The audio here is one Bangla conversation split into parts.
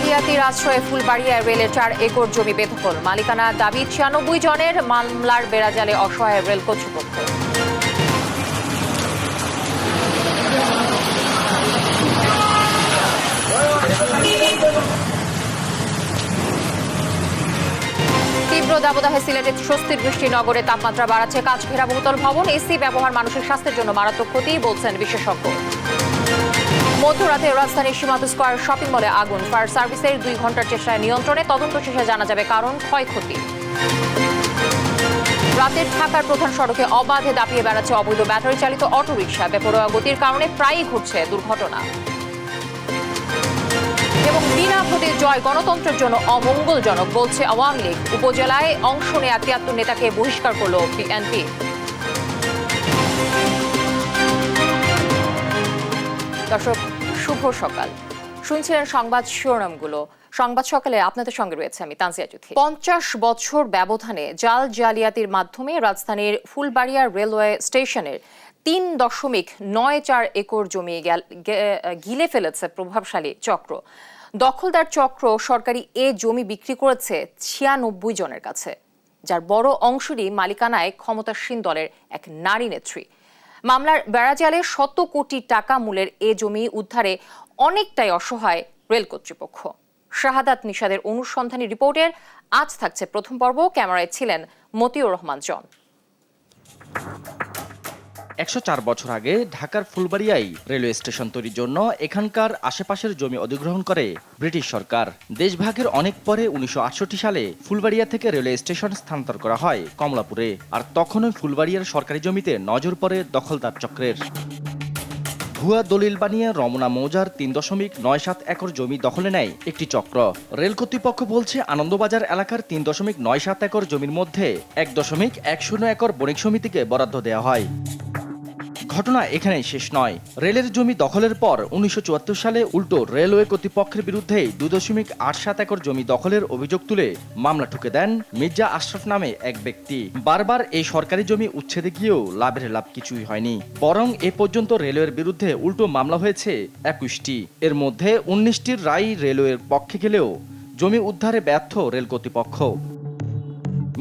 জালিয়াতির আশ্রয়ে ফুলবাড়িয়ায় রেলের 4 একর জমি বেদখল। মালিকানা দাবি 96 জনের। মামলার বেড়াজালে অসহায় রেল কর্তৃপক্ষ। তীব্র দাবদাহে সিলেটে স্বস্তির বৃষ্টি, নগরে তাপমাত্রা বাড়াচ্ছে কাজ ঘেরা বহুতল ভবন। এসি ব্যবহার মানুষের স্বাস্থ্যের জন্য মারাত্মক ক্ষতি বলছেন বিশেষজ্ঞ। মধ্যরাতে রাজধানীর সীমান্ত স্কয়ার শপিং মলে আগুন। ফায়ার সার্ভিসের 2 ঘন্টার চেষ্টায় নিয়ন্ত্রণে, তদন্ত শেষে জানা যাবে কারণ, ক্ষয়ক্ষতি। রাতের ঢাকার প্রধান সড়কে অবাধে দাপিয়ে বেড়াচ্ছে অবৈধ ব্যাটারি চালিত অটোরিকশা। বেপরোয়া গতির কারণে প্রায়ই ঘটছে দুর্ঘটনা। এবং বিনা ভোটে জয় গণতন্ত্রের জন্য অমঙ্গলজনক বলছে আওয়ামী লীগ। উপজেলায় অংশ নেয়া 73 নেতাকে বহিষ্কার করল বিএনপি। দর্শক, শুভ সকাল। শুনছিলেন সংবাদ শিরোনামগুলো। সংবাদ সকালে আপনাদের সঙ্গে রয়েছে আমি তানজিয়া চৌধুরী। 50 বছর ব্যবধানে জাল জালিয়াতির মাধ্যমে রাজধানীর ফুলবাড়িয়া রেলওয়ে স্টেশনের 3.94 একর জমি গিলে ফেলেছে প্রভাবশালী চক্র। দখলদার চক্র সরকারি এ জমি বিক্রি করেছে 96 জনের কাছে, যার বড় অংশরই মালিকানায় ক্ষমতাসীন দলের এক নারী নেত্রী। মামলার বেড়াজালে শত কোটি টাকা মূল্যের এ জমি উদ্ধারে অনেকটাই অসহায় রেল কর্তৃপক্ষ। শাহাদাত নিশাদের অনুসন্ধানী রিপোর্টের আজ থাকছে প্রথম পর্ব। ক্যামেরায় ছিলেন মতিউর রহমান জন। 104 বছর আগে ঢাকার ফুলবাড়িয়ায় রেলওয়ে স্টেশন তৈরির জন্য এখানকার আশেপাশের জমি অধিগ্রহণ করে ব্রিটিশ সরকার। দেশভাগের অনেক পরে 1968 সালে ফুলবাড়িয়া থেকে রেলওয়ে স্টেশন স্থানান্তর করা হয় কমলাপুরে। আর তখনই ফুলবাড়িয়ার সরকারি জমিতে নজর পড়ে দখলদার চক্রের। ভুয়া দলিল বানিয়ে রমনা মৌজার 3.97 একর জমি দখলে নেয় একটি চক্র। রেল কর্তৃপক্ষ বলছে, আনন্দবাজার এলাকার 3.97 একর জমির মধ্যে 1.10 একর বণিক সমিতিকে বরাদ্দ দেওয়া হয়। ঘটনা এখানেই শেষ নয়। রেলের জমি দখলের পর 1974 সালে উল্টো রেলওয়ে কর্তৃপক্ষের বিরুদ্ধে 2.87 একর জমি দখলের অভিযোগ তুলে মামলা ঠুকে দেন মির্জা আশরাফ নামে এক ব্যক্তি। বারবার এই সরকারি জমি উচ্ছেদে গিয়েও লাভের লাভ কিছুই হয়নি, বরং এ পর্যন্ত রেলওয়ের বিরুদ্ধে উল্টো মামলা হয়েছে 21টি। এর মধ্যে 19টির রায় রেলওয়ের পক্ষে গেলেও জমি উদ্ধারে ব্যর্থ রেল কর্তৃপক্ষ।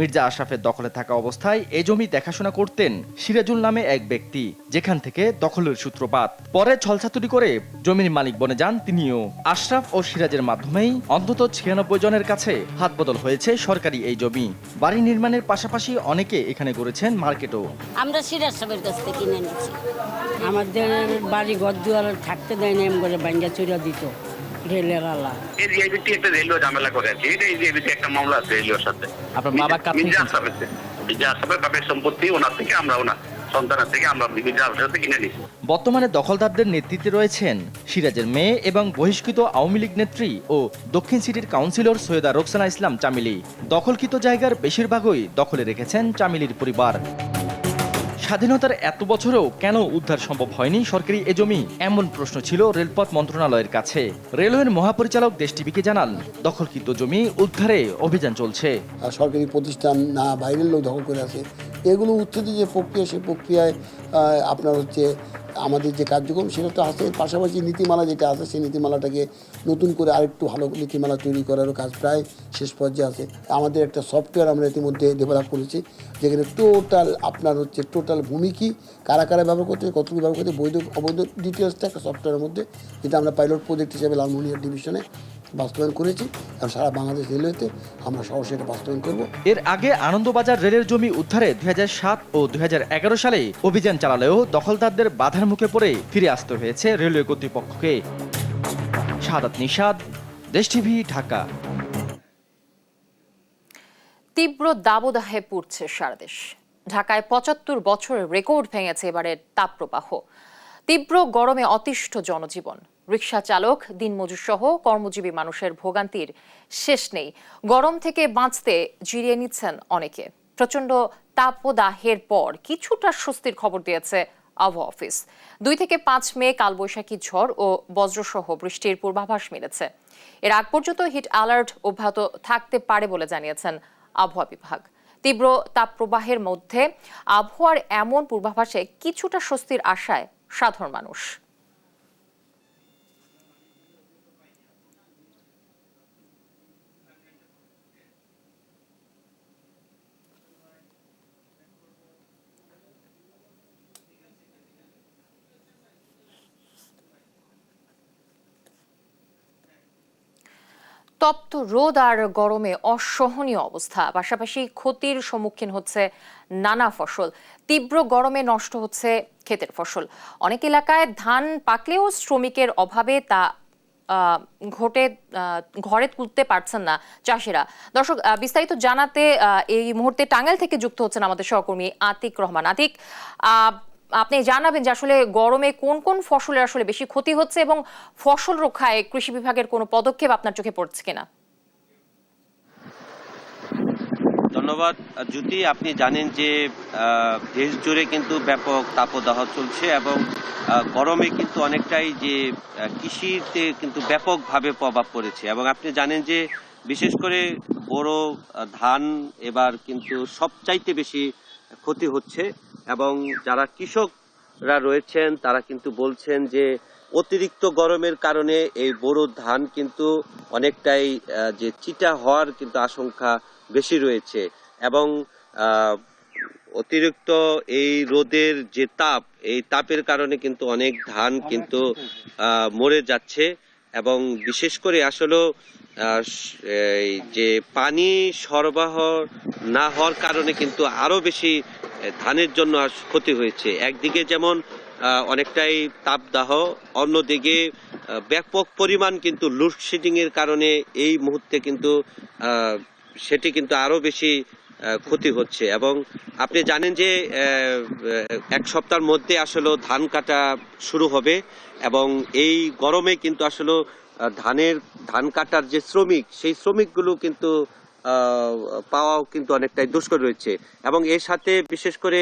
মির্জা আশরাফের দখলে থাকা অবস্থায় এ জমি দেখাশোনা করতেন সিরাজুল নামে এক ব্যক্তি, যেখান থেকে দখলের সূত্রপাত। পরে ছলচাতুরি করে জমির মালিক বনে যান তিনিও। আশরাফ ও সিরাজের মাধ্যমেই অন্তত 96 জনের কাছে হাত বদল হয়েছে সরকারি এই জমি। বাড়ি নির্মাণের পাশাপাশি অনেকে এখানে গড়েছেন মার্কেটও। আমরা সিরাজ সাহেবের কাছ থেকে কিনে নিচ্ছি। আমাদের বাড়ি ঘর দুয়ার থাকতে দেয় না, এমন করে ভাঙ্গা চুরা দিত রেলের আলা। এই জিআইবিটি একটা রেলওয়ে ঝামেলা করে আর কি। এই জিআইবিটি একটা মামলা আছে রেলওয়ের সাথে। আপনার বাবা মির্জা আশরাফের বাপের সম্পত্তি ওনার থেকে আমরা ওনার সন্তানের থেকে আমরা মির্জা আশরাফের থেকে কিনে নিচ্ছি। বর্তমানে দখলদারদের নেতৃত্বে রয়েছেন সিরাজের মেয়ে এবং বহিষ্কৃত আওয়ামী লীগ নেত্রী ও দক্ষিণ সিটির কাউন্সিলর সৈয়দা রোকসানা ইসলাম চামেলি। দখলকৃত জায়গার বেশিরভাগই দখলে রেখেছেন চামেলির পরিবার। স্বাধীনতার এত বছরেও কেন উদ্ধার সম্ভব হয়নি সরকারি এ জমি, এমন প্রশ্ন ছিল রেলপথ মন্ত্রণালয়ের কাছে। রেলওয়ের মহাপরিচালক দেশ টিভিকে জানান, দখলকৃত জমি উদ্ধারে অভিযান চলছে। সরকারি প্রতিষ্ঠান না বাইরের লোক দখল করে আছে, এগুলো উচ্ছেদের যে প্রক্রিয়া, সেই প্রক্রিয়ায় আপনার হচ্ছে আমাদের যে কার্যক্রম সেটা তো আছে। পাশাপাশি নীতিমালা যেটা আছে, সেই নীতিমালাটাকে নতুন করে আরেকটু ভালো নীতিমালা তৈরি করারও কাজ প্রায় শেষ পর্যায়ে আছে। আমাদের একটা সফটওয়্যার আমরা ইতিমধ্যে ডেভেলপ করেছি, যেখানে টোটাল ভূমি কি, কারা কারা ব্যবহার করছে, কতটুকু ব্যবহার করছে, বৈধ অবৈধ ডিটেলসটা একটা সফটওয়্যারের মধ্যে, যেটা আমরা পাইলট প্রজেক্ট হিসেবে লালমোহনিয়া ডিভিশনে বাস্তবায়ন করেছি। আর সারা বাংলাদেশ রেলওয়েতে আমরা সহসা এটা বাস্তবায়ন করব। এর আগে আনন্দবাজার রেলের জমি উদ্ধারে 2007 ও 2011 সালে অভিযান চালালেও দখলদারদের বাধার মুখে পড়ে ফিরে আসতে হয়েছে রেলওয়ে কর্তৃপক্ষকে। শাহাদাত নিশাদ, দেশ টিভি, ঢাকা। তীব্র দাবদাহে পুড়ছে সারা দেশ। ঢাকায় 75 বছরের রেকর্ড ভেঙেছে এবারের তাপপ্রবাহ। তীব্র গরমে অতিষ্ঠ জনজীবন। রিকশা চালক, দিনমজুর সহ কর্মজীবী মানুষের ভোগান্তির শেষ নেই। গরম থেকে বাঁচতে জিরিয়ে নিচ্ছেন অনেকে। প্রচণ্ড তাপদাহের পর কিছুটা স্বস্তির খবর দিয়েছে আবহাওয়া অফিস। 2 থেকে 5 মে কালবৈশাখী ঝড় ও বজ্রসহ বৃষ্টির পূর্বাভাস মিলেছে। এর আগ পর্যন্ত হিট অ্যালার্ট অব্যাহত থাকতে পারে বলে জানিয়েছেন আবহাওয়া বিভাগ। তীব্র তাপপ্রবাহের মধ্যে আবহাওয়ার এমন পূর্বাভাসে কিছুটা স্বস্তির আশায় সাধারণ মানুষ। তপ্ত রোদ আর গরমে অসহনীয় অবস্থা, পাশাপাশি ক্ষতির সম্মুখীন হচ্ছে নানা ফসল। তীব্র গরমে নষ্ট হচ্ছে ক্ষেতের ফসল। অনেক এলাকায় ধান পাকলেও শ্রমিকের অভাবে তা ঘরে তুলতে পারছেন না চাষিরা। দর্শক, বিস্তারিত জানাতে এই মুহূর্তে টাঙ্গাইল থেকে যুক্ত হচ্ছেন আমাদের সহকর্মী আতিক রহমান। আতিক, আপনি জানাবেন যে আসলে গরমে কোন কোন ফসলের আসলে বেশি ক্ষতি হচ্ছে এবং ফসল রক্ষায় কৃষি বিভাগের কোনো পদক্ষেপ আপনার চোখে পড়ছে কিনা? ধন্যবাদ জ্যোতি। আপনি জানেন যে দেশ জুড়ে কিন্তু ব্যাপক তাপদাহ চলছে এবং গরমে কিন্তু অনেকটাই যে কৃষিতে কিন্তু ব্যাপকভাবে প্রভাব পড়েছে এবং আপনি জানেন যে বিশেষ করে বড় ধান এবার কিন্তু সবচাইতে বেশি ক্ষতি হচ্ছে এবং যারা কৃষকরা রয়েছেন তারা কিন্তু বলছেন যে অতিরিক্ত গরমের কারণে এই বোরো ধান কিন্তু অনেকটাই যে চিটা হওয়ার কিন্তু আশঙ্কা বেশি রয়েছে এবং অতিরিক্ত এই রোদের যে তাপ, এই তাপের কারণে কিন্তু অনেক ধান কিন্তু মরে যাচ্ছে এবং বিশেষ করে আসলে এই যে পানি সরবরাহ না হওয়ার কারণে কিন্তু আরো বেশি ধানের জন্য ক্ষতি হয়েছে। একদিকে যেমন অনেকটাই তাপদাহ, অন্যদিকে ব্যাপক পরিমাণ কিন্তু লোডশেডিং এর কারণে এই মুহূর্তে কিন্তু সেটি কিন্তু আরো বেশি ক্ষতি হচ্ছে এবং আপনি জানেন যে এক সপ্তাহের মধ্যে আসলে ধান কাটা শুরু হবে এবং এই গরমে কিন্তু আসলে ধান কাটার যে শ্রমিক, সেই শ্রমিকগুলো কিন্তু পাওয়াও কিন্তু অনেকটাই দুষ্কর রয়েছে এবং এর সাথে বিশেষ করে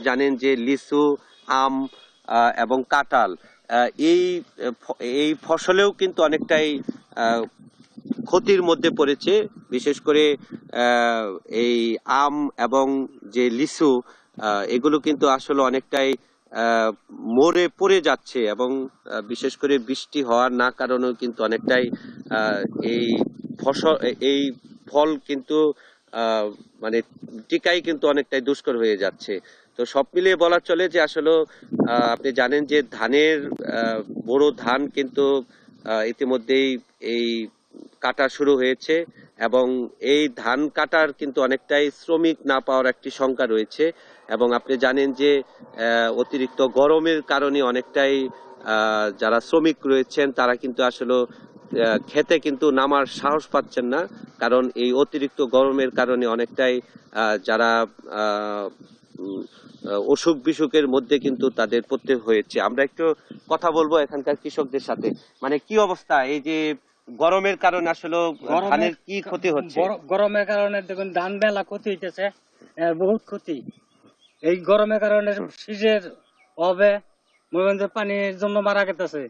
জানেন যে লিচু, আম এবং কাঁঠাল, এই ফসলেও কিন্তু অনেকটাই ক্ষতির মধ্যে পড়েছে। বিশেষ করে এই আম এবং যে লিচু, এগুলো কিন্তু আসলে অনেকটাই মরে পড়ে যাচ্ছে এবং বিশেষ করে বৃষ্টি হওয়ার না কারণেও কিন্তু অনেকটাই এই ফল কিন্তু মানে টিকাই কিন্তু অনেকটাই দুষ্কর হয়ে যাচ্ছে। তো সব মিলিয়ে বলা চলে যে আসলে আপনি জানেন যে বড় ধান কিন্তু ইতিমধ্যেই এই কাটা শুরু হয়েছে এবং এই ধান কাটার কিন্তু অনেকটাই শ্রমিক না পাওয়ার একটি শঙ্কা রয়েছে এবং আপনি জানেন যে অতিরিক্ত গরমের কারণে অনেকটাই যারা শ্রমিক রয়েছেন তারা কিন্তু আসলে খেতে কিন্তু নামার সাহস পাচ্ছেন না, কারণ এই অতিরিক্ত গরমের কারণে অনেকটাই যারা অসুখ বিসুখের মধ্যে কিন্তু তাদের পড়তে হয়েছে। আমরা একটু কথা বলবো এখানকার কৃষকদের সাথে, মানে কি অবস্থা এই যে গরমের কারণে আসলে ধানের কি ক্ষতি হচ্ছে? গরমের কারণে দেখুন ধান বেলা ক্ষতি হইতেছে, বহুত ক্ষতি। এই গরমের কারণে শীষের হবে পানির জন্য মারা গেতেছে,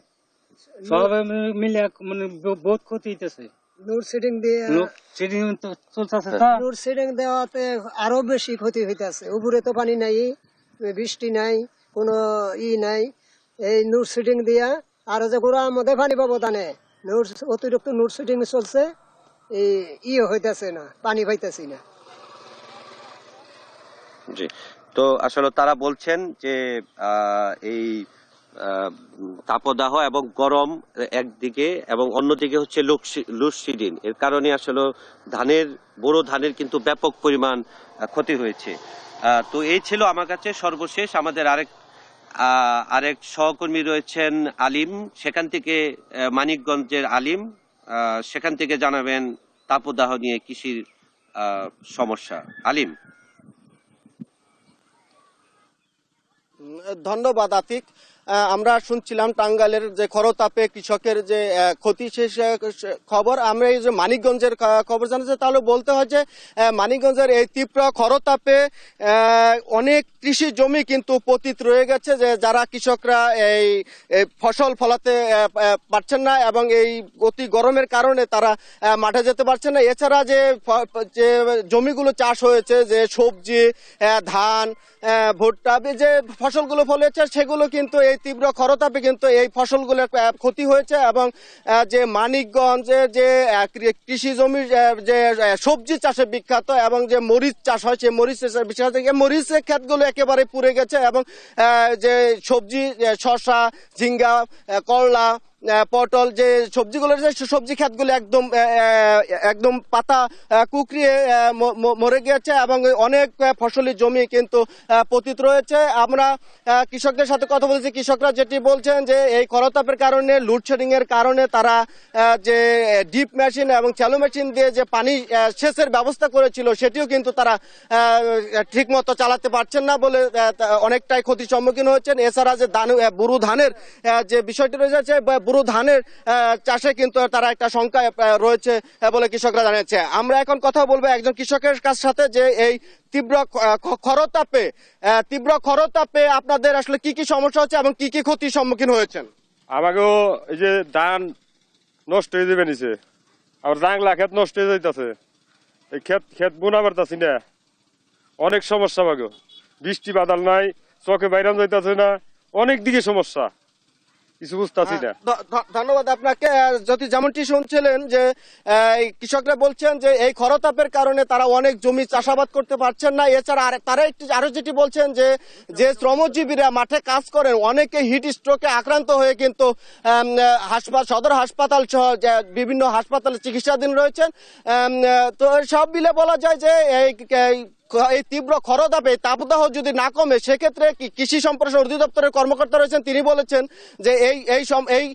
সবে মিলে মানে বহুত ক্ষতি হইতেছে। লোডশেডিং দেওয়াতে আরো বেশি ক্ষতি হইতেছে। উপরে তো পানি নাই, বৃষ্টি নাই, কোনো নাই। এই লোডশেডিং দিয়া আরো যে গোড়ার মধ্যে পানি পাবো ধানে, অতিরিক্ত লোডশেডিং চলছে, এই হইতেছে না, পানি পাইতেছি না। জি, তো আসলে তারা বলছেন যে এই তাপদাহ এবং গরম একদিকে এবং অন্যদিকে হচ্ছে লোডশেডিং, এর কারণে আসলে বড় ধানের কিন্তু ব্যাপক পরিমাণ ক্ষতি হয়েছে। তো এই ছিল আমার কাছে সর্বশেষ। আমাদের আরেক সহকর্মী রয়েছেন আলিম, সেখান থেকে মানিকগঞ্জের আলিম, সেখান থেকে জানাবেন তাপদাহ নিয়ে কৃষির সমস্যা। আলিম। ধন্যবাদ আতিক। আমরা শুনছিলাম টাঙ্গাইলের যে খরতাপে কৃষকের যে ক্ষতি, সে খবর। আমরা এই যে মানিকগঞ্জের খবর জানাচ্ছি, তাহলে বলতে হয় যে মানিকগঞ্জের এই তীব্র খরতাপে অনেক কৃষি জমি কিন্তু পতিত রয়ে গেছে, যে যারা কৃষকরা এই ফসল ফলাতে পারছেন না এবং এই অতি গরমের কারণে তারা মাঠে যেতে পারছেন না। এছাড়া যে জমিগুলো চাষ হয়েছে, যে সবজি, ধান, ভুট্টা, যে ফসলগুলো ফলেছে, সেগুলো কিন্তু এই তীব্র খরতাপে কিন্তু এই ফসলগুলোর ক্ষতি হয়েছে এবং যে মানিকগঞ্জের যে কৃষি জমি যে সবজি চাষে বিখ্যাত এবং যে মরিচ চাষ হয়, সেই মরিচ চাষের বিশেষ মরিচের ক্ষেতগুলো একেবারে পুড়ে গেছে এবং যে সবজি, শসা, ঝিঙ্গা, করলা, পটল যে সবজিগুলো রয়েছে সবজি ক্ষেতগুলো একদম পাতা কুকড়িয়ে মরে গিয়েছে এবং অনেক ফসলি জমি কিন্তু পতিত রয়েছে। আমরা কৃষকদের সাথে কথা বলেছি, কৃষকরা যেটি বলছেন যে এই খরতাপের কারণে লোডশেডিং এর কারণে তারা যে ডিপ মেশিন এবং চ্যালো মেশিন দিয়ে যে পানি সেচের ব্যবস্থা করেছিল সেটিও কিন্তু তারা ঠিক মতো চালাতে পারছেন না বলে অনেকটাই ক্ষতির সম্মুখীন হচ্ছেন। এছাড়া যে বুরু ধানের যে বিষয়টি রয়েছে, বুরু ধানের চাষে কিন্তু তারা একটা শঙ্কায় রয়েছে বলে কৃষকরা জানিয়েছে। আমরা এখন কথা বলবো একজন কৃষকের সাথে যে এই তীব্র খরতাপে আপনাদের আসলে কি কি সমস্যা হচ্ছে এবং কি কি ক্ষতির সম্মুখীন হয়েছেন? আমাকেও এই যে ধান নষ্ট হয়ে যাবে নিছে, আবার জাংলা ক্ষেত নষ্ট হয়ে যাইতেছে, এই ক্ষেত বোনা পারতাছি না, অনেক সমস্যা। আমাকে বৃষ্টি বাদল নাই, চোখে বাইরাম যাইতেছে না, অনেক দিকে সমস্যা, কিছু বুঝতেছি না। ধন্যবাদ আপনাকে। যদি যেমনটি শুনছিলেন যে কৃষকরা বলছেন যে এই খরতাপের কারণে তারা অনেক জমি চাষাবাদ করতে পারছেন না। এছাড়া তারা আরো যেটি বলছেন যে শ্রমজীবীরা মাঠে কাজ করেন অনেকে হিট স্ট্রোকে আক্রান্ত হয়ে কিন্তু সদর হাসপাতাল সহ বিভিন্ন হাসপাতালে চিকিৎসাধীন রয়েছেন। তো সব মিলে বলা যায় যে এই তীব্র খরতাপে তাপদাহ যদি না কমে সেক্ষেত্রে কৃষি সম্প্রসারণ অধিদপ্তরের কর্মকর্তা রয়েছেন, তিনি বলেছেন যে এই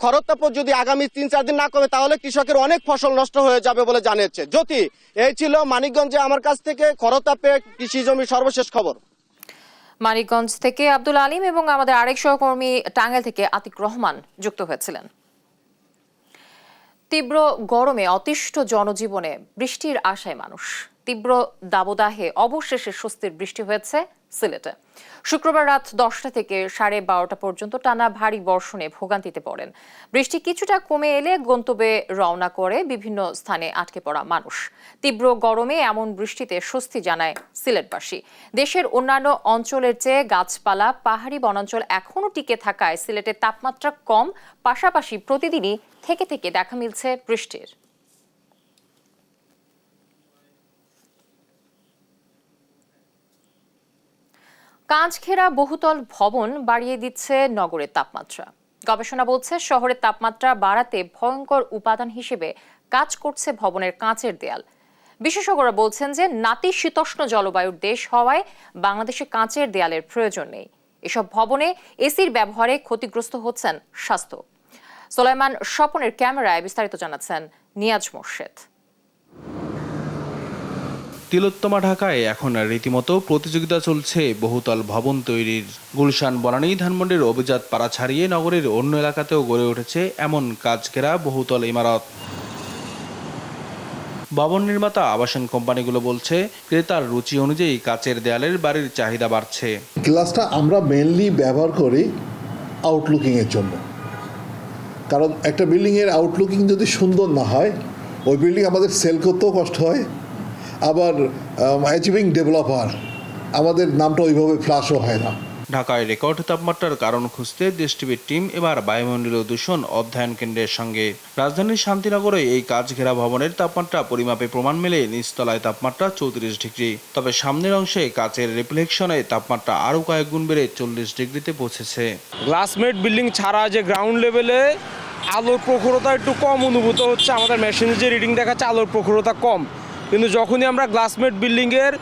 খরতাপ যদি আগামী 3-4 দিন না কমে তাহলে কৃষকের অনেক ফসল নষ্ট হয়ে যাবে বলে জানিয়েছে। জ্যোতি, এই ছিল মানিকগঞ্জে আমার কাছ থেকে খরতাপে কৃষি জমির সর্বশেষ খবর। মানিকগঞ্জ থেকে আব্দুল আলিম এবং আমাদের আরেক সহকর্মী টাঙ্গাইল থেকে আতিক রহমান যুক্ত হয়েছিলেন। তীব্র গরমে অতিষ্ঠ জনজীবনে বৃষ্টির আশায় মানুষ। তীব্র দাবদাহে অবশেষে স্বস্তির বৃষ্টি হয়েছে সিলেটে। শুক্রবার রাত 10টা থেকে 12:30 পর্যন্ত টানা ভারী বর্ষণে ভোগান্তিতে পড়েন। বৃষ্টি কিছুটা কমে এলে গন্তব্যে রওনা করে বিভিন্ন স্থানে আটকে পড়া মানুষ। তীব্র গরমে এমন বৃষ্টিতে স্বস্তি জানায় সিলেটবাসী। দেশের অন্যান্য অঞ্চলের চেয়ে গাছপালা, পাহাড়ি বনাঞ্চল এখনও টিকে থাকায় সিলেটের তাপমাত্রা কম, পাশাপাশি প্রতিদিনই থেকে থেকে দেখা মিলছে বৃষ্টির। কাঁচ ঘেরা বহুতল ভবন বাড়িয়ে দিচ্ছে নগরের তাপমাত্রা। গবেষণা বলছে শহরের তাপমাত্রা বাড়াতে ভয়ঙ্কর উপাদান হিসেবে কাজ করছে ভবনের কাঁচের দেয়াল। বিশেষজ্ঞরা বলছেন যে নাতিশীতোষ্ণ জলবায়ুর দেশ হওয়ায় বাংলাদেশে কাঁচের দেয়ালের প্রয়োজন নেই। এসব ভবনে এসির ব্যবহারে ক্ষতিগ্রস্ত হচ্ছেন স্বাস্থ্য। সোলাইমান স্বপনের ক্যামেরায় বিস্তারিত জানাচ্ছেন নিয়াজ মোর্শেদ। তিলোত্তমা ঢাকায় এখন রীতিমতো প্রতিযোগিতা চলছে বহুতল ভবন তৈরির। গুলশান, বনানী, ধানমন্ডির অভিজাত পাড়া ছাড়িয়ে নগরের অন্য এলাকাতেও গড়ে উঠেছে এমন কাচ ঘেরা বহুতল ইমারত। ভবন নির্মাতা আবাসন কোম্পানিগুলো বলছে ক্রেতার রুচি অনুযায়ী কাচের দেয়ালের বাড়ির চাহিদা বাড়ছে। গ্লাসটা আমরা মেইনলি ব্যবহার করি আউটলুকিংয়ের জন্য, কারণ একটা বিল্ডিংয়ের আউটলুকিং যদি সুন্দর না হয় ওই বিল্ডিং আমাদের সেল করতেও কষ্ট হয়, আবার অ্যাচিভিং ডেভেলপার আমাদের নামটা ওইভাবে ফ্ল্যাশও হয় না। ঢাকায় রেকর্ড তাপমাত্রার কারণ খুঁজতে দেশ টিভির টিম এবার বায়ুমণ্ডলীয় দূষণ অধ্যয়ন কেন্দ্রের সঙ্গে। রাজধানীর শান্তিনগরে এই কাচ ঘেরা ভবনের তাপমাত্রা পরিমাপে প্রমাণ মেলে নিচতলায় তাপমাত্রা 34 ডিগ্রি। তবে সামনের অংশে কাচের রিফ্লেকশনে তাপমাত্রা আরও কয়েক গুণ বেড়ে 40 ডিগ্রিতে পৌঁছেছে। গ্লাসমেট বিল্ডিং ছাড়া যে গ্রাউন্ড লেভেলে আলোর প্রখরতা একটু কম অনুভূত হচ্ছে। আমাদের মেশিনে যে রিডিং দেখাচ্ছে আলোর প্রখরতা কম, কিন্তু যখনই আমরা গ্লাসমেট বিল্ডিংয়ের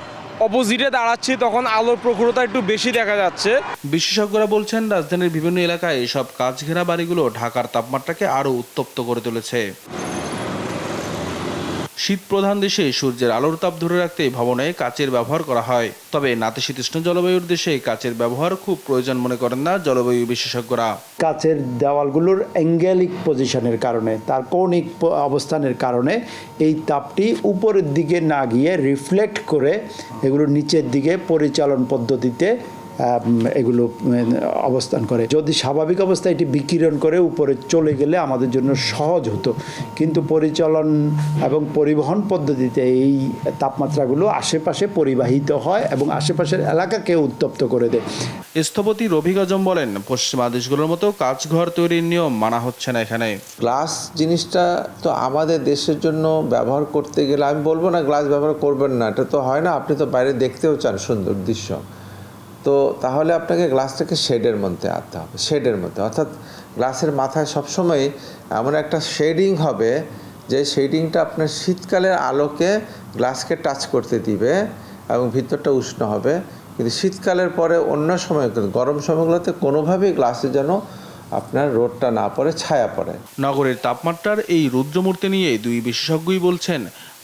অপোজিটে দাঁড়াচ্ছি তখন আলোর প্রখরতা একটু বেশি দেখা যাচ্ছে। বিশেষজ্ঞরা বলছেন রাজধানীর বিভিন্ন এলাকায় এসব কাচ ঘেরা বাড়িগুলো ঢাকার তাপমাত্রাকে আরও উত্তপ্ত করে তুলেছে। শীত প্রধান দেশে সূর্যের আলোর তাপ ধরে রাখতে ভবনে কাচের ব্যবহার করা হয়। তবে নাতিশীতোষ্ণ জলবায়ুর দেশে কাচের ব্যবহার খুব প্রয়োজন মনে করেন না জলবায়ু বিশেষজ্ঞরা। কাচের দেওয়ালগুলোর অ্যাঙ্গেলিক পজিশনের কারণে, তার কৌণিক অবস্থানের কারণে এই তাপটি উপরের দিকে না গিয়ে রিফ্লেক্ট করে এগুলো নিচের দিকে পরিচালন পদ্ধতিতে এগুলো অবস্থান করে। যদি স্বাভাবিক অবস্থায় এটি বিকিরণ করে উপরে চলে গেলে আমাদের জন্য সহজ হতো, কিন্তু পরিচালন এবং পরিবহন পদ্ধতিতে এই তাপমাত্রাগুলো আশেপাশে পরিবাহিত হয় এবং আশেপাশের এলাকাকে উত্তপ্ত করে দেয়। স্থপতি রফিক আজম বলেন, পশ্চিমা দেশগুলোর মতো কাচঘর তৈরির নিয়ম মানা হচ্ছে না এখানে। গ্লাস জিনিসটা তো আমাদের দেশের জন্য ব্যবহার করতে গেলে আমি বলবো না গ্লাস ব্যবহার করবেন না, এটা তো হয় না। আপনি তো বাইরে দেখতেও চান সুন্দর দৃশ্য, তো তাহলে আপনাকে গ্লাসটাকে শেডের মধ্যে আনতে হবে। শেডের মধ্যে অর্থাৎ গ্লাসের মাথায় সবসময় এমন একটা শেডিং হবে যে শেডিংটা আপনার শীতকালের আলোকে গ্লাসকে টাচ করতে দিবে এবং ভিতরটা উষ্ণ হবে, কিন্তু শীতকালের পরে অন্য সময় গরম সময়গুলোতে কোনোভাবেই গ্লাসে যেন আপনার রোদটা না পড়ে, ছায়া পড়ে। নগরের তাপমাত্রার এই রুদ্রমূর্তি নিয়ে দুই বিশেষজ্ঞই বলছেন,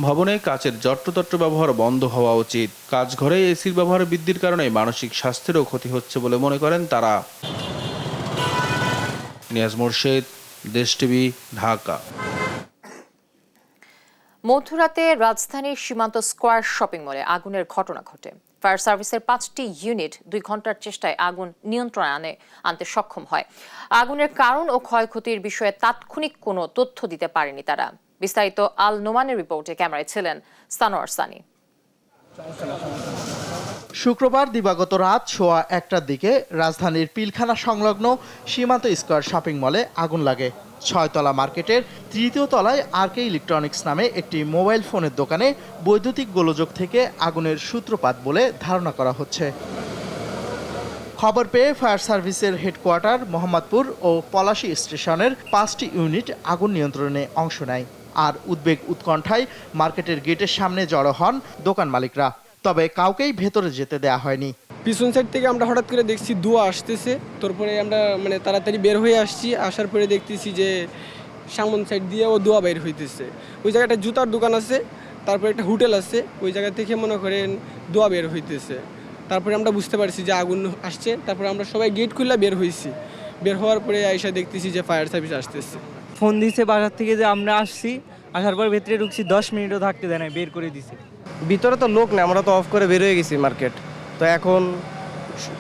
ভবনে কাচের যত্রতত্র ব্যবহার বন্ধ হওয়া উচিত। কাজঘরে এসির ব্যবহার বৃদ্ধির কারণে মানসিক স্বাস্থ্যেরও ক্ষতি হচ্ছে বলে মনে করেন তারা। নিয়াজ মোর্শেদ, দেশ টিভি, ঢাকা। মধ্যরাতে রাজধানীর সীমান্ত স্কয়ার শপিং মলে আগুনের ঘটনা ঘটে। ফায়ার সার্ভিসের 5টি ইউনিট 2 ঘন্টার চেষ্টায় আগুন নিয়ন্ত্রণে আনতে সক্ষম হয়। আগুনের কারণ ও ক্ষয়ক্ষতির বিষয়ে তাৎক্ষণিক কোনো তথ্য দিতে পারেনি তারা। বিস্তারিত আল নোমানের রিপোর্টে ক্যামেরায় ছিলেন সানোয়ার সানি। শুক্রবার দিবাগত রাত 1:15টার দিকে রাজধানীর পিলখানা সংলগ্ন সীমান্ত স্কয়ার শপিং মলে আগুন লাগে। 6তলা মার্কেটের 3য় তলায় আরকে ইলেকট্রনিক্স নামে একটি মোবাইল ফোনের দোকানে বৈদ্যুতিক গোলযোগ থেকে আগুনের সূত্রপাত বলে ধারণা করা হচ্ছে। খবর পেয়ে ফায়ার সার্ভিসের হেডকোয়ার্টার মোহাম্মদপুর ও পলাশী স্টেশনের 5টি ইউনিট আগুন নিয়ন্ত্রণে অংশ নেয়। আর উদ্বেগ উৎকণ্ঠায় মার্কেটের গেটের সামনে জড়ো হন দোকান মালিকরা, তবে কাউকেই ভেতরে যেতে দেয়া হয়নি। পিছন সাইড থেকে আমরা হঠাৎ করে দেখছি ধোঁয়া আসতেছে, তারপরে আমরা তাড়াতাড়ি বের হয়ে আসছি। আসার পরে দেখতেছি যে সামন সাইড দিয়ে ও ধোঁয়া বের হইতেছে। ওই জায়গায় একটা জুতার দোকান আছে, তারপরে একটা হোটেল আছে, ওই জায়গা থেকে মনে করেন ধোঁয়া বের হইতেছে। তারপরে আমরা বুঝতে পারছি যে আগুন আসছে। তারপরে আমরা সবাই গেট খুলে বের হয়েছি। বের হওয়ার পরে আইসা দেখতেছি যে ফায়ার সার্ভিস আসতেছে। ফোন দিয়েছে বাজার থেকে যে আমরা আসছি, আসার পর ভেতরে ঢুকছি, 10 মিনিটও থাকতে দেয় না, বের করে দিছে। ভিতরে তো লোক নেই, আমরা তো অফ করে বের হয়ে গেছি মার্কেট। তো এখন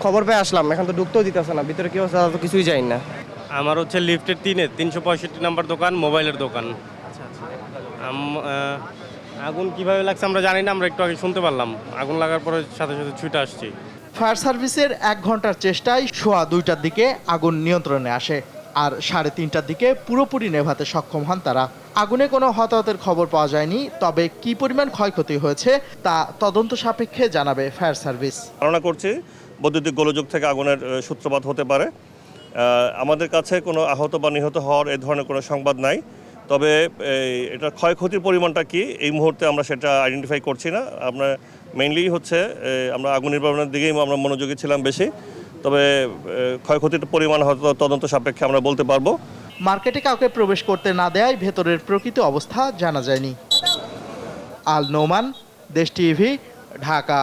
খবর পেয়ে আসলাম, এখন তো ঢুকতেও দিতেছে না, ভিতরে কেউ তো কিছুই যায় না। আমার হচ্ছে লিফটের 3-এ 365 নাম্বার দোকান, মোবাইলের দোকান। আগুন কিভাবে লাগছে আমরা জানি না, আমরা একটু আগে শুনতে পারলাম। আগুন লাগার পরে সাথে সাথে ছুটে আসছি। ফায়ার সার্ভিসের 1 ঘন্টার চেষ্টায় 2:15টার দিকে আগুন নিয়ন্ত্রণে আসে, আর 3:30টার দিকে পুরোপুরি নেভাতে সক্ষম হন তারা। আগুনে কোনো হতাহতের খবর পাওয়া যায়নি, তবে কি পরিমাণ ক্ষয়ক্ষতি হয়েছে তা তদন্ত সাপেক্ষে জানাবে ফায়ার সার্ভিস। ধারণা করছি বৈদ্যুতিক গোলযোগ থেকে আগুনের সূত্রপাত হতে পারে। আমাদের কাছে কোনো আহত বা নিহত হওয়ার এই ধরনের কোনো সংবাদ নাই, তবে এটা ক্ষয়ক্ষতির পরিমাণটা কি এই মুহূর্তে আমরা সেটা আইডেন্টিফাই করছি না। আমরা মেইনলি হচ্ছে আমরা আগুন নির্বাপনের দিকেই আমরা মনোযোগী ছিলাম বেশি, তবে ক্ষয়ক্ষতির পরিমাণ হয়তো তদন্ত সাপেক্ষে আমরা বলতে পারবো। মার্কেটে কাউকে প্রবেশ করতে না দেয়ায় ভেতরের প্রকৃত অবস্থা জানা যায়নি। আল নোমান, দেশ টিভি, ঢাকা।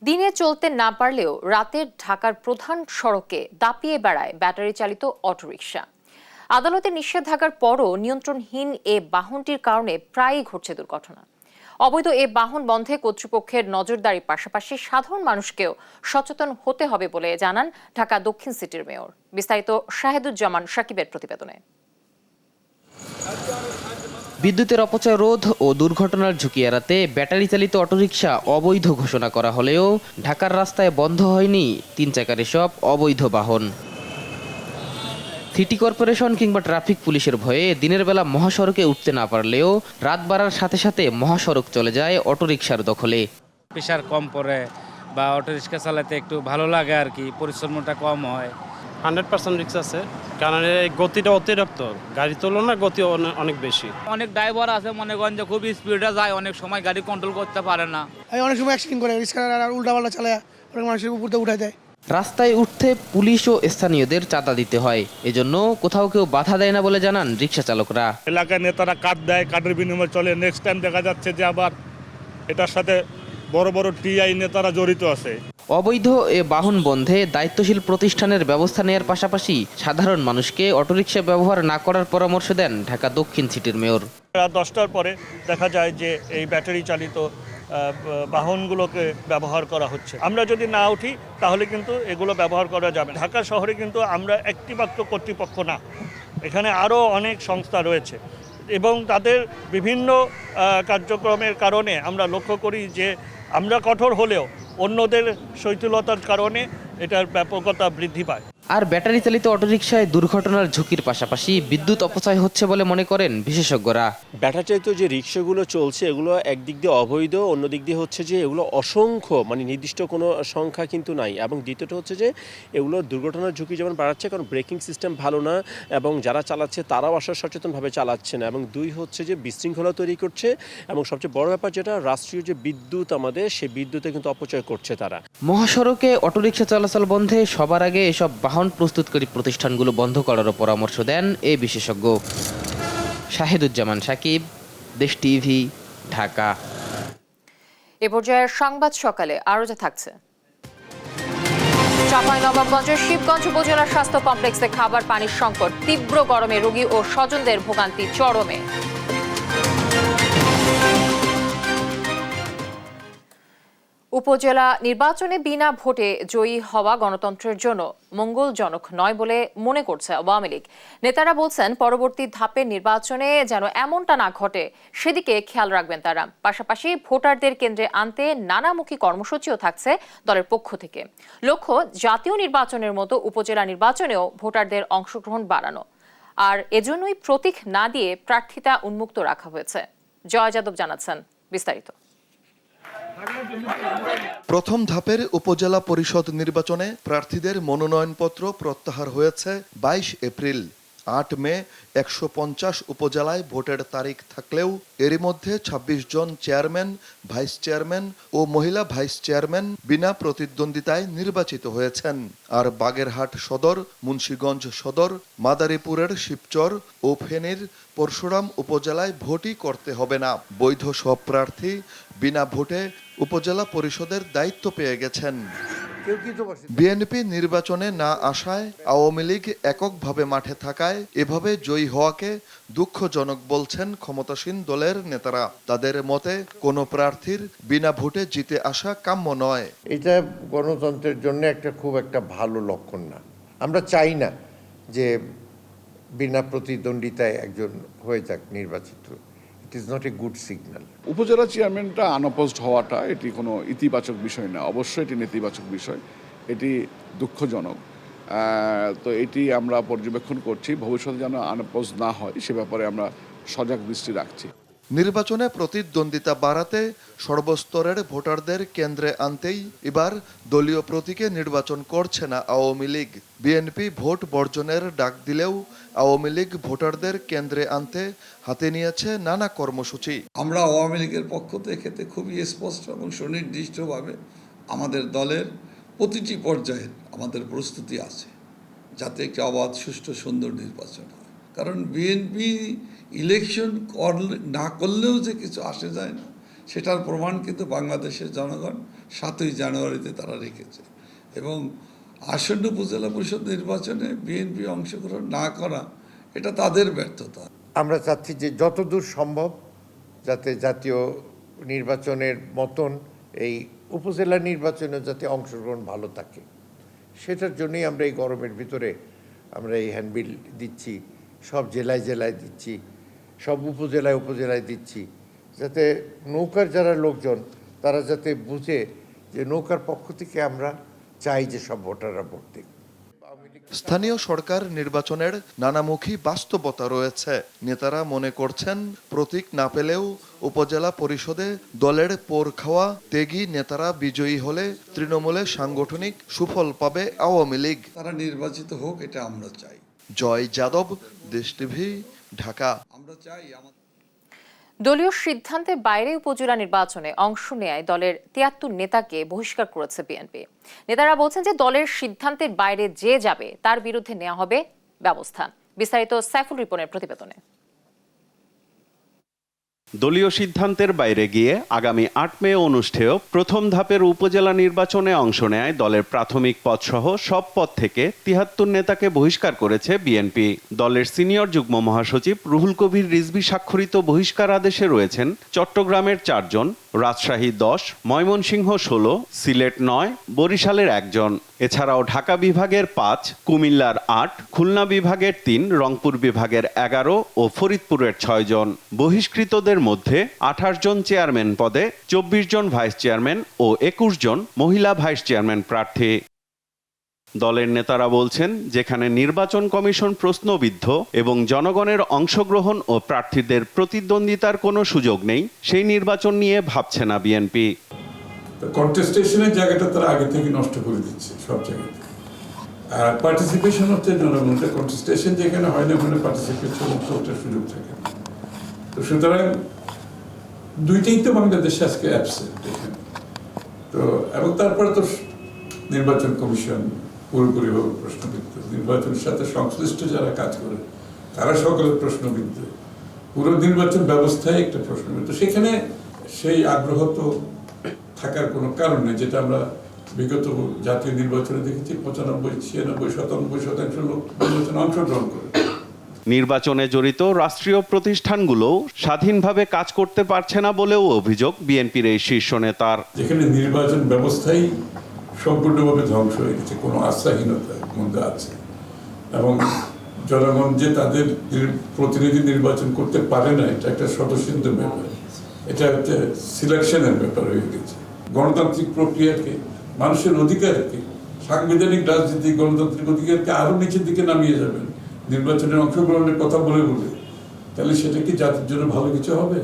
দিনে চলতে না পারলেও রাতের ঢাকার প্রধান সড়কে দাপিয়ে বেড়ায় ব্যাটারি চালিত অটোরিকশা। আদালতের নিষেধাজ্ঞার পরও নিয়ন্ত্রণহীন এ বাহনটির কারণে প্রায়ই ঘটছে দুর্ঘটনা। অবৈধ এ বাহন বন্ধে কর্তৃপক্ষের নজরদারির পাশাপাশি সাধারণ মানুষকেও সচেতন হতে হবে বলে জানান ঢাকা দক্ষিণ সিটির মেয়র। বিস্তারিত শাহেদুজ্জামান সাকিবের প্রতিবেদনে। বিদ্যুতের অপচয় রোধ ও দুর্ঘটনার ঝুঁকি এড়াতে ব্যাটারি চালিত অটোরিকশা অবৈধ ঘোষণা করা হলেও ঢাকার রাস্তায় বন্ধ হয়নি 3 চাকার এসব অবৈধ বাহন। সিটি কর্পোরেশন কিংবা ট্রাফিক পুলিশের ভয়ে দিনের বেলা মহাসড়কে উঠতে না পারলেও রাত বাড়ার সাথে সাথে মহাসড়ক চলে যায় অটোরিকশার দখলে। প্রেশার কম পড়ে বা অটোরিকশা চালাতে একটু ভালো লাগে আর কি, পরিশ্রমটা কম হয়। 100% রিস্ক আছে, কারণ এই গতিটা অতিরিক্ত, গাড়ি তুলনায় গতি অনেক বেশি। অনেক ড্রাইভার আছে মনে করেন যে খুব স্পিডে যায়, অনেক সময় গাড়ি কন্ট্রোল করতে পারে না, অনেক সময় অ্যাক্সিডেন্ট করে, রিস্কা উল্টাপাল্টা চালায়, অনেক মানুষের উপর দিয়ে উঠায় দেয়। রাস্তায় উঠতে পুলিশ ও স্থানীয়দের চাঁদা দিতে হয়, এজন্য কোথাও কেউ বাধা দেয় না বলে জানান রিক্সা চালকরা। এলাকায় নেতারা কাট দেয়, কাটের বিনিময়ে চলে। নেক্সট টাইম দেখা যাচ্ছে যে আবার এটার সাথে বড় বড় টিআই নেতারা জড়িত আছে। অবৈধ এ বাহন বন্ধে দায়িত্বশীল প্রতিষ্ঠানের ব্যবস্থা নেওয়ার পাশাপাশি সাধারণ মানুষকে অটোরিকশা ব্যবহার না করার পরামর্শ দেন ঢাকা দক্ষিণ সিটির মেয়র। রাত 10টার পরে দেখা যায় যে এই ব্যাটারি চালিত বাহনগুলোকে ব্যবহার করা হচ্ছে। আমরা যদি না উঠি তাহলে কিন্তু এগুলো ব্যবহার করা যাবে। ঢাকা শহরে কিন্তু আমরা একটিমাত্র কর্তৃপক্ষ না, এখানে আরও অনেক সংস্থা রয়েছে এবং তাদের বিভিন্ন কার্যক্রমের কারণে আমরা লক্ষ্য করি যে আমরা কঠোর হলেও অন্যদের শৈথিলতার কারণে এটার ব্যাপকতা বৃদ্ধি পায়। আর ব্যাটারি চালিত অটোরিকশায় দুর্ঘটনার ঝুঁকির পাশাপাশি বিদ্যুৎ অপচয় হচ্ছে বলে মনে করেন বিশেষজ্ঞরা। ব্যাটারি চালিত যে রিক্সাগুলো চলছে এগুলো একদিক দিয়ে অবৈধ, অন্য দিক দিয়ে হচ্ছে যে এগুলো অসংখ্য, মানে নির্দিষ্ট কোনো সংখ্যা কিন্তু নাই। এবং দ্বিতীয়টা হচ্ছে যে এগুলো দুর্ঘটনার ঝুঁকি যেমন বাড়াচ্ছে, কারণ ব্রেকিং সিস্টেম ভালো না এবং যারা চালাচ্ছে তারাও আসলে সচেতনভাবে চালাচ্ছে না। এবং দুই হচ্ছে যে বিশৃঙ্খলা তৈরি করছে এবং সবচেয়ে বড় ব্যাপার যেটা রাষ্ট্রীয় যে বিদ্যুৎ আমাদের, সেই বিদ্যুতে কিন্তু অপচয় করছে তারা। মহাসড়কে অটোরিকশা চলাচল বন্ধে সবার আগে এসব বাহন প্রস্তুতকারী প্রতিষ্ঠানগুলো বন্ধ করারও পরামর্শ দেন এই বিশেষজ্ঞ। শাহিদুজ্জামান সাকিব, দেশ টিভি, ঢাকা। এ পর্যায়ের সংবাদ সকালে আরও যা থাকছে। চাঁপাইনবাবগঞ্জের শিবগঞ্জ উপজেলা স্বাস্থ্য কমপ্লেক্সে খাবার পানির সংকট, তীব্র গরমে রোগী ও স্বজনদের ভোগান্তি চরমে। উপজেলা নির্বাচনে বিনা ভোটে জয়ী হওয়া গণতন্ত্রের জন্য মঙ্গলজনক নয় বলে মনে করছে আওয়ামী লীগ। নেতারা বলছেন পরবর্তী ধাপের নির্বাচনে যেন এমনটা না ঘটে সেদিকে খেয়াল রাখবেন তারা। পাশাপাশি ভোটারদের কেন্দ্রে আনতে নানামুখী কর্মসূচিও থাকছে দলের পক্ষ থেকে। লক্ষ্য জাতীয় নির্বাচনের মতো উপজেলা নির্বাচনেও ভোটারদের অংশগ্রহণ বাড়ানো। আর এজন্যই প্রতীক না দিয়ে প্রার্থিতা উন্মুক্ত রাখা হয়েছে। জয় যাদব জানাচ্ছেন বিস্তারিত। প্রথম ধাপের উপজেলা পরিষদ নির্বাচনে প্রার্থীদের মনোনয়নপত্র প্রত্যাহার হয়েছে 22 এপ্রিল। 8 মে 150 উপজেলায় ভোটের তারিখ থাকলেও এরই মধ্যে 26 জন চেয়ারম্যান, ভাইস চেয়ারম্যান ও মহিলা ভাইস চেয়ারম্যান বিনা প্রতিদ্বন্দ্বিতায় নির্বাচিত হয়েছেন। আর বাগেরহাট সদর, মুন্সিগঞ্জ সদর, মাদারীপুরের শিবচর ও ফেনীর পরশুরাম উপজেলায় ভোটই করতে হবে না। বৈধ সব প্রার্থী বিনা ভোটে উপজেলা পরিষদের দায়িত্ব পেয়ে গেছেন। বিএনপি নির্বাচনে না আসায় আওয়ামী লীগ এককভাবে মাঠে থাকায় এভাবে জয়ী হওয়াকে দুঃখজনক বলছেন ক্ষমতাসীন দলের নেতারা। তাদের মতে কোনো প্রার্থীর বিনা ভোটে জিতে আসা কাম্য নয়। এটা গণতন্ত্রের জন্য খুব একটা ভালো লক্ষণ না। আমরা চাই না যে বিনা প্রতিদ্বন্দ্বিতায় একজন হয়ে যাক নির্বাচিত। It is not a good signal. উপজেলা চেয়ারম্যানটা আনঅপোজড হওয়াটা এটি কোনো ইতিবাচক বিষয় না, অবশ্যই এটি নেতিবাচক বিষয়, এটি দুঃখজনক। তো এটি আমরা পর্যবেক্ষণ করছি, ভবিষ্যতে যেন আনঅপোজ না হয় সে ব্যাপারে আমরা সজাগ দৃষ্টি রাখছি। নির্বাচনে প্রতিদ্বন্দ্বিতা বাড়াতে সর্বস্তরের ভোটারদের কেন্দ্রে আনতেই এবার দলীয় প্রতীকে নির্বাচন করছে না আওয়ামী লীগ। বিএনপি ভোট বর্জনের ডাক দিলেও আওয়ামী লীগ ভোটারদের কেন্দ্রে আনতে হাতে নিয়েছে নানা কর্মসূচি। আমরা আওয়ামী লীগের পক্ষ থেকে খুবই স্পষ্ট এবং সুনির্দিষ্টভাবে আমাদের দলের প্রতিটি পর্যায়ে আমাদের প্রস্তুতি আছে যাতে একটি অবাধ, সুষ্ঠু, সুন্দর নির্বাচন হয়। কারণ বিএনপি ইলেকশন না করলেও যে কিছু আসে যায় না সেটার প্রমাণ কিন্তু বাংলাদেশের জনগণ 7ই জানুয়ারিতে তারা রেখেছে। এবং আসন্ন উপজেলা পরিষদ নির্বাচনে বিএনপি অংশগ্রহণ না করা এটা তাদের ব্যর্থতা। আমরা চাচ্ছি যে যতদূর সম্ভব যাতে জাতীয় নির্বাচনের মতন এই উপজেলা নির্বাচনে যাতে অংশগ্রহণ ভালো থাকে, সেটার জন্যই আমরা এই গরমের ভিতরে আমরা এই হ্যান্ডবিল দিচ্ছি, সব জেলায় জেলায় দিচ্ছি, সব উপজেলায় উপজেলায় দিচ্ছি, যাতে নৌকার যারা লোকজন তারা যাতে বুঝে যে নৌকার পক্ষ থেকে আমরা চাই যে সব ভোটাররা ভোট দিক। স্থানীয় সরকার নির্বাচনের নানামুখী বাস্তবতা রয়েছে। নেতারা মনে করছেন প্রতীক না পেলেও উপজেলা পরিষদে দলের পোর খাওয়া ত্যাগী নেতারা বিজয়ী হলে তৃণমূলে সাংগঠনিক সুফল পাবে আওয়ামী লীগ। তারা নির্বাচিত হোক, এটা আমরা চাই। জয় যাদব, দেশ টিভি, ঢাকা। আমরা চাই দলীয় সিদ্ধান্তের বাইরে উপজেলা নির্বাচনে অংশ নেয় দলের 73 নেতাকে বহিষ্কার করেছে বিএনপি। নেতারা বলছেন যে দলের সিদ্ধান্তের বাইরে যে যাবে তার বিরুদ্ধে নেওয়া হবে ব্যবস্থা। বিস্তারিত সাইফুল রিপনের প্রতিবেদনে। দলীয় সিদ্ধান্তের বাইরে গিয়ে আগামী 8 মে অনুষ্ঠেয় প্রথম ধাপের উপজেলা নির্বাচনে অংশ নেয় দলের প্রাথমিক পদসহ সব পদ থেকে 73 নেতাকে বহিষ্কার করেছে বিএনপি। দলের সিনিয়র যুগ্ম মহাসচিব রুহুল কবির রিজভী স্বাক্ষরিত বহিষ্কার আদেশে রয়েছেন চট্টগ্রামের 4 জন, রাজশাহী 10, ময়মনসিংহ 16, সিলেট 9, বরিশালের 1 জন। এছাড়াও ঢাকা বিভাগের 5, কুমিল্লার 8, খুলনা বিভাগের 3, রংপুর বিভাগের 11 ও ফরিদপুরের 6 জন। বহিষ্কৃতদের মধ্যে 28 জন চেয়ারম্যান পদে, 24 জন ভাইস চেয়ারম্যান ও 21 জন মহিলা ভাইস চেয়ারম্যান প্রার্থী। দলের নেতারা বলছেন, যেখানে নির্বাচন কমিশন প্রশ্নবিদ্ধ এবং জনগণের অংশগ্রহণ ও প্রার্থীদের প্রতিদ্বন্দ্বিতার কোনো সুযোগ নেই, সেই নির্বাচন নিয়ে ভাবছে না বিএনপি। কন্টেস্টেশনের জায়গাটা তারা আগে থেকে নষ্ট করে দিচ্ছে সব জায়গায়। আর পার্টিসিপেশন হচ্ছে জনগণের, কন্টেস্টেশন যেখানে হয় না ওখানে পার্টিসিপেশন ওটার সুযোগ থাকে। তো সুতরাং দুইটাই তো বাংলাদেশে আজকে অ্যাবসেন্ট এখানে। তো এবং তারপরে তো নির্বাচন কমিশন পুরোপুরিভাবে প্রশ্নবিদ্ধ, নির্বাচনের সাথে সংশ্লিষ্ট যারা কাজ করে তারা সকলে প্রশ্নবিদ্ধ, পুরো নির্বাচন ব্যবস্থায় একটা প্রশ্নবিদ্ধ। সেখানে সেই আগ্রহ তো থাকার কোনো কারণ নেই, যেটা আমরা বিগত জাতীয় নির্বাচনে দেখেছি 95, 96, 97% লোক নির্বাচনে অংশগ্রহণ করে। নির্বাচনে জড়িত রাষ্ট্রীয় প্রতিষ্ঠানগুলো স্বাধীনভাবে কাজ করতে পারছে না বলেও অভিযোগ বিএনপির এই শীর্ষ নেতার। যেখানে নির্বাচন ব্যবস্থাই সম্পূর্ণভাবে ধ্বংস হয়ে গেছে, কোনো আস্থাহীনতার মধ্যে আছে, এবং জনগণ যে তাদের প্রতিনিধি নির্বাচন করতে পারে না, এটা একটা স্বতঃসিদ্ধ ব্যাপার, এটা হচ্ছে সিলেকশনের ব্যাপার হয়ে গেছে। গণতান্ত্রিক প্রক্রিয়াকে, মানুষের অধিকারকে, সাংবিধানিক রাজনীতি, গণতান্ত্রিক অধিকারকে আরো নিচের দিকে নামিয়ে যাবেন নির্বাচনের অংশগ্রহণের কথা বলে বলে, তাহলে সেটা কি জাতির জন্য ভালো কিছু হবে?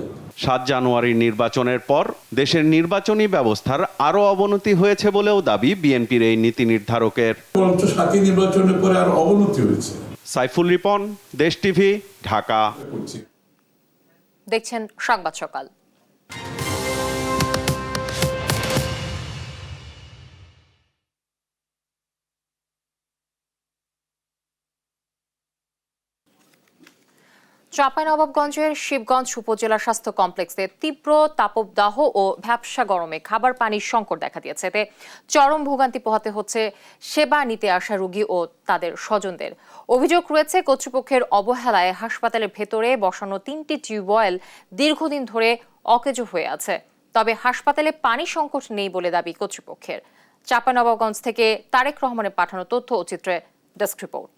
7 জানুয়ারির নির্বাচনের পর দেশের নির্বাচনী ব্যবস্থার আরো অবনতি হয়েছে বলেও দাবি বিএনপির এই নীতি নির্ধারকের। বরঞ্চ 7 নির্বাচনের পরে আরো অবনতি হয়েছে। সাইফুল রিপন, দেশ টিভি, ঢাকা। দেখছেন সংবাদ সকাল। চাঁপাইনবাবগঞ্জের শিবগঞ্জ উপজেলা স্বাস্থ্য কমপ্লেক্সে তীব্র তাপদাহ ও ভ্যাপসা গরমে খাবার পানির সংকট দেখা দিয়েছে। এতে চরম ভোগান্তি পোহাতে হচ্ছে সেবা নিতে আসা রোগী ও তাদের স্বজনদের। অভিযোগ রয়েছে কর্তৃপক্ষের অবহেলায় হাসপাতালের ভেতরে বসানো 3টি টিউবওয়েল দীর্ঘদিন ধরে অকেজো হয়ে আছে। তবে হাসপাতালে পানি সংকট নেই বলে দাবি কর্তৃপক্ষের। চাঁপাইনবাবগঞ্জ থেকে তারেক রহমানের পাঠানো তথ্য ও চিত্রে ডেস্ক রিপোর্ট।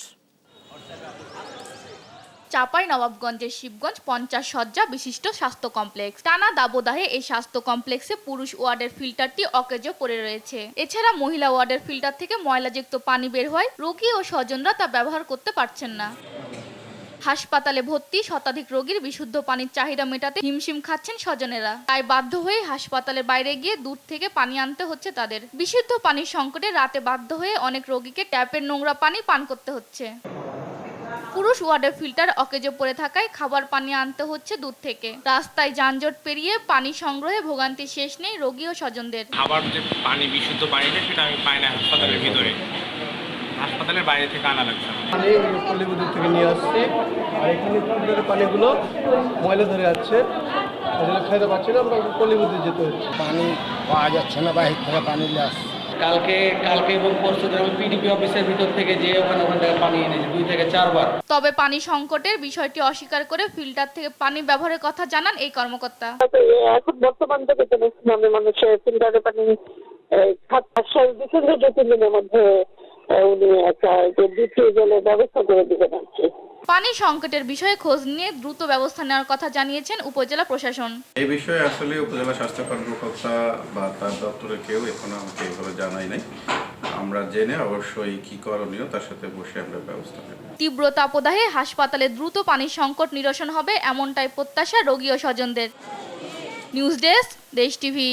চাঁপাইনবাবগঞ্জের শিবগঞ্জ 50 শয্যা বিশিষ্ট স্বাস্থ্য কমপ্লেক্স। টানা দাবদাহে এই স্বাস্থ্য কমপ্লেক্সে পুরুষ ওয়ার্ডের ফিল্টারটি অকেজো পড়ে রয়েছে। এছাড়া মহিলা ওয়ার্ডের ফিল্টার থেকে ময়লাযুক্ত পানি বের হয়, রোগী ও স্বজনরা তা ব্যবহার করতে পারছেন না। হাসপাতালে ভর্তি শতাধিক রোগীর বিশুদ্ধ পানির চাহিদা মেটাতে হিমশিম খাচ্ছেন স্বজনেরা। তাই বাধ্য হয়ে হাসপাতালের বাইরে গিয়ে দূর থেকে পানি আনতে হচ্ছে তাদের। বিশুদ্ধ পানির সংকটে রাতে বাধ্য হয়ে অনেক রোগীকে ট্যাপের নোংরা পানি পান করতে হচ্ছে। পুরুষ ওয়ার্ডের ফিল্টার অকেজো পড়ে থাকায় খাবার পানি আনতে হচ্ছে দূর থেকে। রাস্তায় যানজট পেরিয়ে পানি সংগ্রহে ভোগান্তি শেষ নেই রোগী ও স্বজনদের। খাবার যে পানি, বিশুদ্ধ পানিটা সেটা আমি পাই না হাসপাতালের ভিতরে, হাসপাতালের বাইরে থেকে আনা লাগছে। পানি পল্লীবিদ্যুৎ থেকে নিয়ে আসছে, আর এখানে ফিল্টারের পানিগুলো ময়লা ধরে যাচ্ছে, খাইতে পারছি না, আমরা পল্লীবিদ্যুৎ যেতে হচ্ছে। পানি পাওয়া যাচ্ছে না, বাইরে থেকে পানি নিয়ে আসছে। কালকে এবং পরশু দিন আমি পিডিপি অফিসের ভিতর থেকে যে ওখানে পানি এনেছি 2 থেকে 4 বার। তবে পানি সংকটের বিষয়টি অস্বীকার করে ফিল্টার থেকে পানি ব্যবহারের কথা জানান এই কর্মকর্তা। এখন বর্তমান থেকে মানুষের ফিল্টারে পানি 2-3 দিনের মধ্যে উনি একটা দ্বিতীয় জলের ব্যবস্থা করে দিবেন। পানি সংকটের বিষয়ে খোঁজ নিয়ে দ্রুত ব্যবস্থা নেওয়ার কথা জানিয়েছেন উপজেলা প্রশাসন। এই বিষয়ে আসলে উপজেলা স্বাস্থ্য কর্মকর্তা বা তার দপ্তরে কেউ এখনো আমাকে এইভাবে জানাই নাই। আমরা জেনে অবশ্যই কি করণীয় তার সাথে বসে আমরা ব্যবস্থা নেব। তীব্র তাপদাহে হাসপাতালে দ্রুত পানির সংকট নিরসন হবে এমনটাই প্রত্যাশা রোগী ও স্বজনদের। নিউজ ডেস্ক, দেশ টিভি।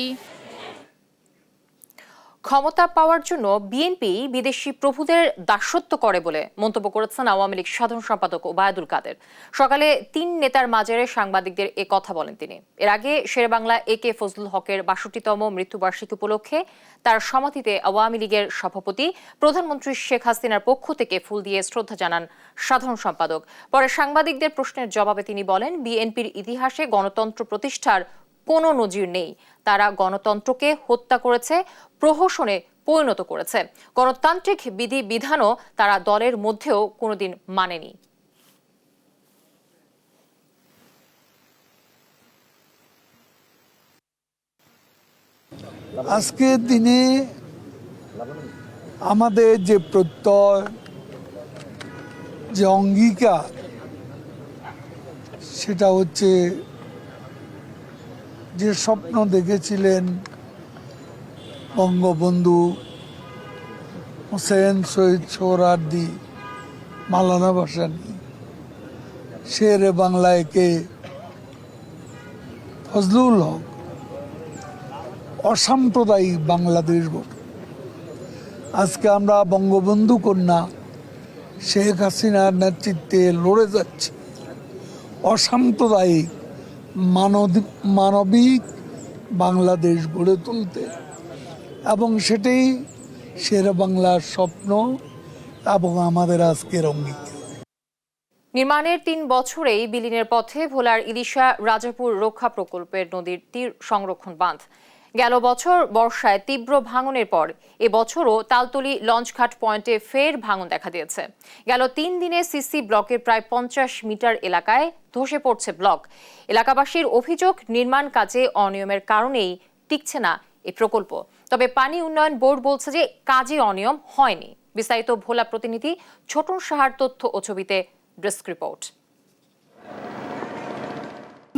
ক্ষমতা পাওয়ার জন্য বিএনপি বিদেশি প্রভুদের দাসত্ব করে বলে মন্তব্য করেছেন আওয়ামী লীগ সাধারণ সম্পাদক ওবায়দুল কাদের। সকালে 3 নেতার মাঝারে সাংবাদিকদের এ কথা বলেন তিনি। এর আগে শেরেবাংলা একে ফজলুল হকের 62তম মৃত্যুবার্ষিকী উপলক্ষে তার সমাধিতে আওয়ামী লীগের সভাপতি প্রধানমন্ত্রী শেখ হাসিনার পক্ষ থেকে ফুল দিয়ে শ্রদ্ধা জানান সাধারণ সম্পাদক। পরে সাংবাদিকদের প্রশ্নের জবাবে তিনি বলেন, বিএনপির ইতিহাসে গণতন্ত্র প্রতিষ্ঠার কোনো নজির নেই। তারা গণতন্ত্রকে হত্যা করেছে, প্রহসনে পরিণত করেছে। গণতান্ত্রিক বিধি বিধানও তারা দলের মধ্যেও কোনোদিন মানেনি। আজকের দিনে আমাদের যে প্রত্যয়, যে অঙ্গীকার, সেটা হচ্ছে যে স্বপ্ন দেখেছিলেন বঙ্গবন্ধু হুসেন, শহীদ সোহরাওয়ার্দী, মাওলানা ভাসানী, শেরে বাংলায় কে ফজলুল হক অসাম্প্রদায়িক বাংলাদেশ গঠন। আজকে আমরা বঙ্গবন্ধু কন্যা শেখ হাসিনার নেতৃত্বে লড়ে যাচ্ছি অসাম্প্রদায়িক মানবিক বাংলাদেশ গড়ে তুলতে, এবং সেটাই শেরে বাংলার স্বপ্ন এবং আমাদের আজকের অঙ্গীকার। নির্মাণের ৩ বছরেই বিলীনের পথে ভোলার ইলিশা রাজাপুর রক্ষা প্রকল্পের নদীর তীর সংরক্ষণ বাঁধ। গেল বছর বর্ষায় তীব্র ভাঙনের পর এবছরও তালতলী লঞ্চঘাট পয়েন্টে ফের ভাঙন দেখা দিয়েছে। গেল ৩ দিনে সিসি ব্লকের প্রায় 50 মিটার এলাকায় ধসে পড়ছে ব্লক। এলাকাবাসীর অভিযোগ, নির্মাণ কাজে অনিয়মের কারণেই টিকছে না এই প্রকল্প। তবে পানি উন্নয়ন বোর্ড বলছে যে কাজে অনিয়ম হয়নি। বিস্তারিত ভোলা প্রতিনিধি ছোটন সাহার তথ্য ও ছবিতে ডেস্ক রিপোর্ট।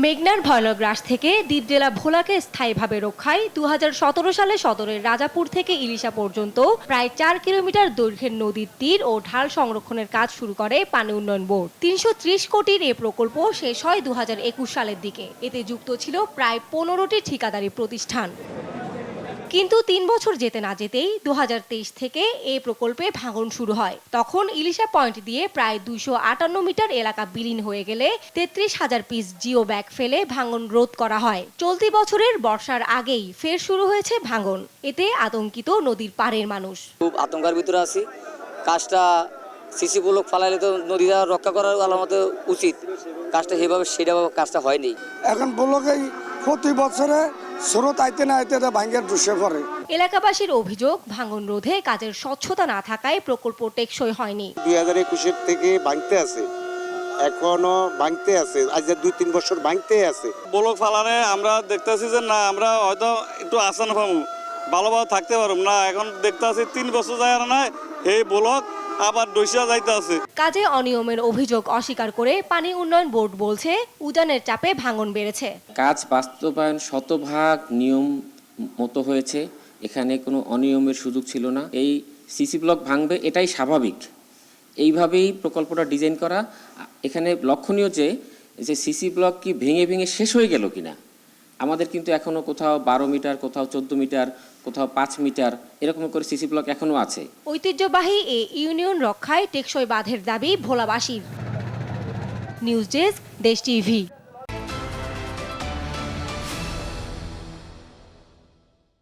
মেঘনার ভয়ানক গ্রাস থেকে দ্বীপ জেলা ভোলাকে স্থায়ীভাবে রক্ষায় 2017 সালে সদরের রাজাপুর থেকে ইলিশা পর্যন্ত প্রায় 4 কিলোমিটার দৈর্ঘ্যের নদীর তীর ও ঢাল সংরক্ষণের কাজ শুরু করে পানি উন্নয়ন বোর্ড। 330 কোটির এই প্রকল্প শেষ হয় 2021 সালের দিকে। এতে যুক্ত ছিল প্রায় 15টি ঠিকাদারি প্রতিষ্ঠান। কিন্তু 3 বছর যেতে না যেতেই 2023 থেকে এই প্রকল্পে ভাঙন শুরু হয়। তখন ইলিশা পয়েন্ট দিয়ে প্রায় 258 মিটার এলাকা বিলীন হয়ে গেলে 33,000 পিস জিও ব্যাগ ফেলে ভাঙন রোধ করা হয়। চলতি বছরের বর্ষার আগেই ফের শুরু হয়েছে ভাঙন। এতে আতঙ্কিত নদীর পাড়ের মানুষ। খুব আতঙ্কের ভিতরে আছি। কাজটা সিসি ব্লক ফালাইলে তো নদীটা রক্ষা করার আলামত উচিত, কাজটা সেভাবে কাজটা হয়নি। এখন ব্লকেই প্রতি বছরে স্রোত আইতে না আইতে ভাঙ্গের ধসে পড়ে। এলাকাবাসীর অভিযোগ, ভাঙন রোধে কাজের স্বচ্ছতা না থাকায় প্রকল্প টেকসই হয়নি। 2021 থেকে ভাঙতে আছে, এখনো ভাঙতে আছে, আজ 2-3 বছর ভাঙতে আছে। ব্লক ফালানে আমরা দেখতেছি যে না, আমরা হয়তো একটু আসান পাবো, ভালোভাবে থাকতে পারব না। এখন দেখতে আছি 3 বছর যায় না, এই ব্লক আবার দইসা যাইতে আছে। কাজে অনিয়মের অভিযোগ অস্বীকার করে পানি উন্নয়ন বোর্ড বলছে উজানের চাপে ভাঙন বেড়েছে। কাজ বাস্তবায়ন শতভাগ নিয়ম মতো হয়েছে, এখানে কোনো অনিয়মের সুযোগ ছিল না। এই সিসি ব্লক ভাঙবে এটাই স্বাভাবিক, এইভাবেই প্রকল্পটা ডিজাইন করা। এখানে লক্ষণীয় যে সিসি ব্লক কি ভেঙে ভেঙে শেষ হয়ে গেল কিনা। আমাদের কিন্তু এখনো কোথাও 12 মিটার, কোথাও 14 মিটার, কোথাও 5 মিটার এরকম করে সিসি ব্লক এখনো আছে। ঐতিহ্যবাহী এই ইউনিয়ন রক্ষায় টেকসই বাঁধের দাবি ভোলাবাসীর। নিউজ ডেস্ক, দেশ টিভি।